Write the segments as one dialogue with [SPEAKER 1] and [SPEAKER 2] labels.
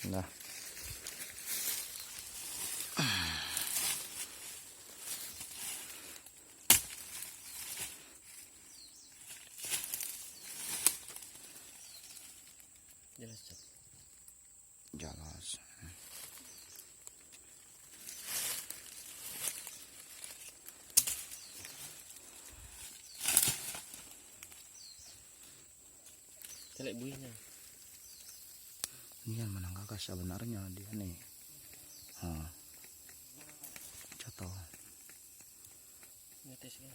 [SPEAKER 1] Nah. Jelas.
[SPEAKER 2] Celek buihnya.
[SPEAKER 1] Ini yang menangkap sebenarnya dia nih. Jatuh.
[SPEAKER 2] Ngetes ya.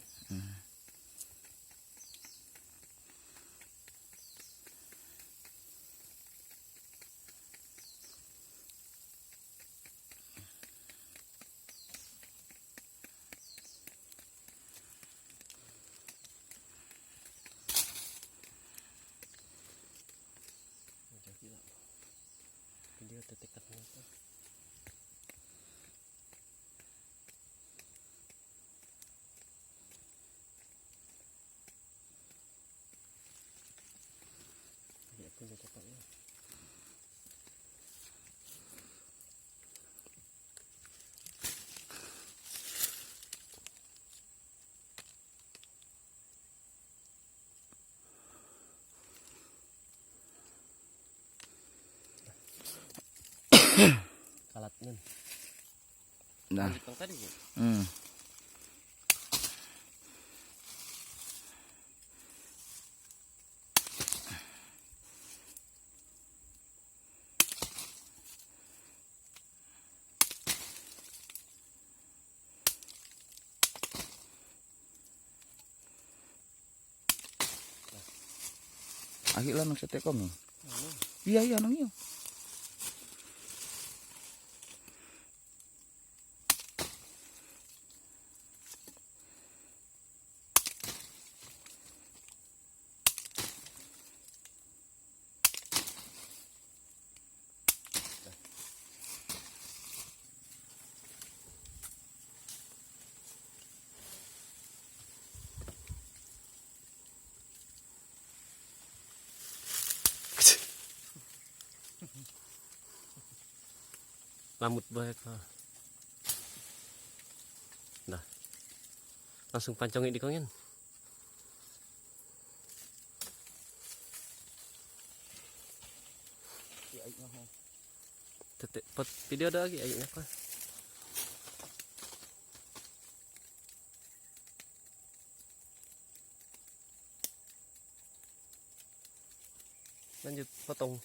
[SPEAKER 2] Video tekadnya itu. Ya aku udah cepatnya. Alatnya.
[SPEAKER 1] Nah.
[SPEAKER 2] Lanjut tadi ya.
[SPEAKER 1] Agak lah nang setekom nih. Iya nang iyo.
[SPEAKER 2] Lamut baik. Nah. Langsung pancongin di kongen. Tetek pot video ada lagi ayatnya apa? Lanjut potong.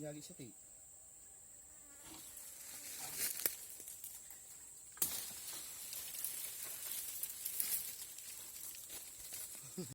[SPEAKER 1] Ya lagi seti.